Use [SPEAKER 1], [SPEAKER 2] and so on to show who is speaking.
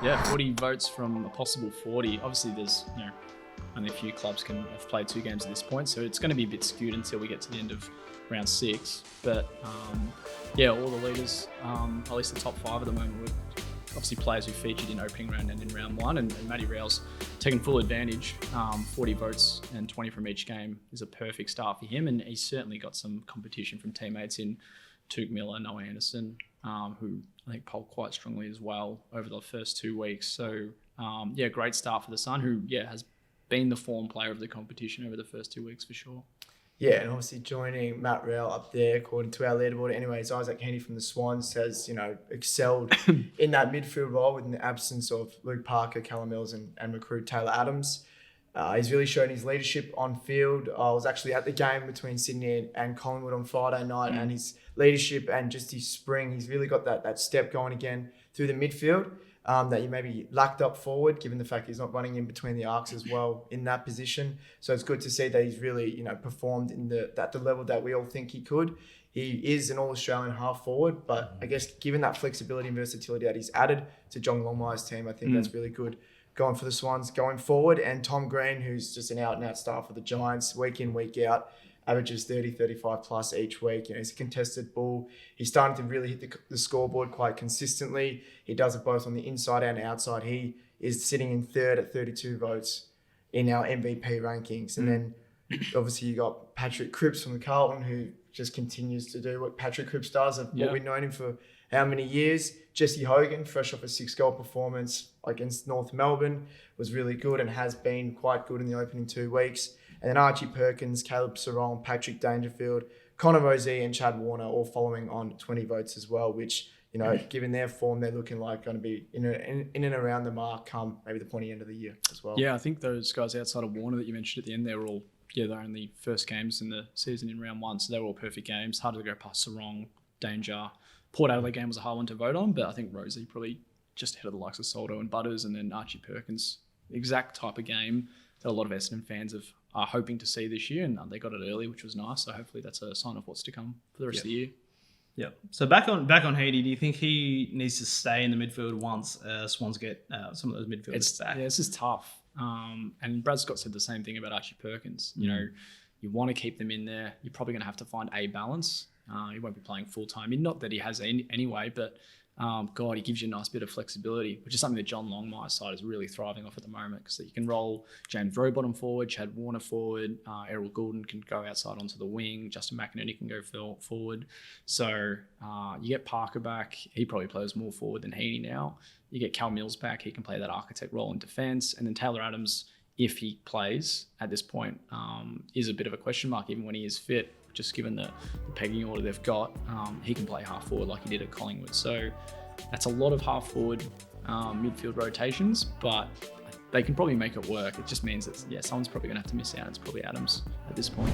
[SPEAKER 1] Yeah, 40 votes from a possible 40. Obviously, there's only a few clubs can have played 2 games at this point, so it's going to be a bit skewed until we get to the end of round 6. But yeah, all the leaders, at least the top 5 at the moment, were obviously players who featured in opening round and in round 1, and Matty Rao's taken full advantage. 40 votes and 20 from each game is a perfect start for him, and he's certainly got some competition from teammates in Tuke Miller, Noah Anderson, who I think polled quite strongly as well over the first 2 weeks. So yeah, great start for the Sun, who has been the form player of the competition over the first 2 weeks for sure.
[SPEAKER 2] Yeah, and obviously joining Matt Rowell up there, according to our leaderboard. Anyways, Isaac Heaney from the Swans has, excelled in that midfield role in the absence of Luke Parker, Callum Mills, and recruit Taylor Adams. He's really shown his leadership on field. I was actually at the game between Sydney and Collingwood on Friday night, and his leadership and just his spring, he's really got that step going again through the midfield. That you maybe lacked up forward, given the fact he's not running in between the arcs as well in that position. So it's good to see that he's really, performed at the level that we all think he could. He is an All-Australian half forward, but I guess given that flexibility and versatility that he's added to John Longmire's team, I think that's really good going for the Swans going forward. And Tom Green, who's just an out-and-out star for the Giants, week in, week out, averages 30, 35 plus each week. He's a contested bull. He's starting to really hit the scoreboard quite consistently. He does it both on the inside and outside. He is sitting in third at 32 votes in our MVP rankings. And then obviously you got Patrick Cripps from the Carlton, who just continues to do what Patrick Cripps does. What we've known him for how many years. Jesse Hogan, fresh off a 6-goal performance against North Melbourne, was really good and has been quite good in the opening 2 weeks. And then Archie Perkins, Caleb Sarong, Patrick Dangerfield, Connor Mosey and Chad Warner all following on 20 votes as well, which, given their form, they're looking like going to be in and around the mark come maybe the pointy end of the year as well.
[SPEAKER 1] Yeah, I think those guys outside of Warner that you mentioned at the end, they were all, their only first games in the season in round 1, so they were all perfect games. Hard to go past Sarong, Danger. Port Adelaide game was a hard one to vote on, but I think Rosie probably just ahead of the likes of Soldo and Butters, and then Archie Perkins. Exact type of game that a lot of Essendon fans are hoping to see this year, and they got it early, which was nice. So hopefully that's a sign of what's to come for the rest of the year.
[SPEAKER 3] Yeah. So back on Heaney, do you think he needs to stay in the midfield once Swans get some of those midfielders back?
[SPEAKER 1] Yeah, this is tough. And Brad Scott said the same thing about Archie Perkins. You want to keep them in there. You're probably going to have to find a balance. He won't be playing full time. Not that he has anyway, but he gives you a nice bit of flexibility, which is something that John Longmire's side is really thriving off at the moment, because you can roll James Rowbottom forward, Chad Warner forward, Errol Goulden can go outside onto the wing, Justin McInerney can go forward. So you get Parker back. He probably plays more forward than Heaney now. You get Cal Mills back. He can play that architect role in defence. And then Taylor Adams, if he plays at this point, is a bit of a question mark, even when he is fit. Just given the pegging order they've got, he can play half forward like he did at Collingwood. So that's a lot of half forward midfield rotations, but they can probably make it work. It just means that, someone's probably going to have to miss out. It's probably Adams at this point.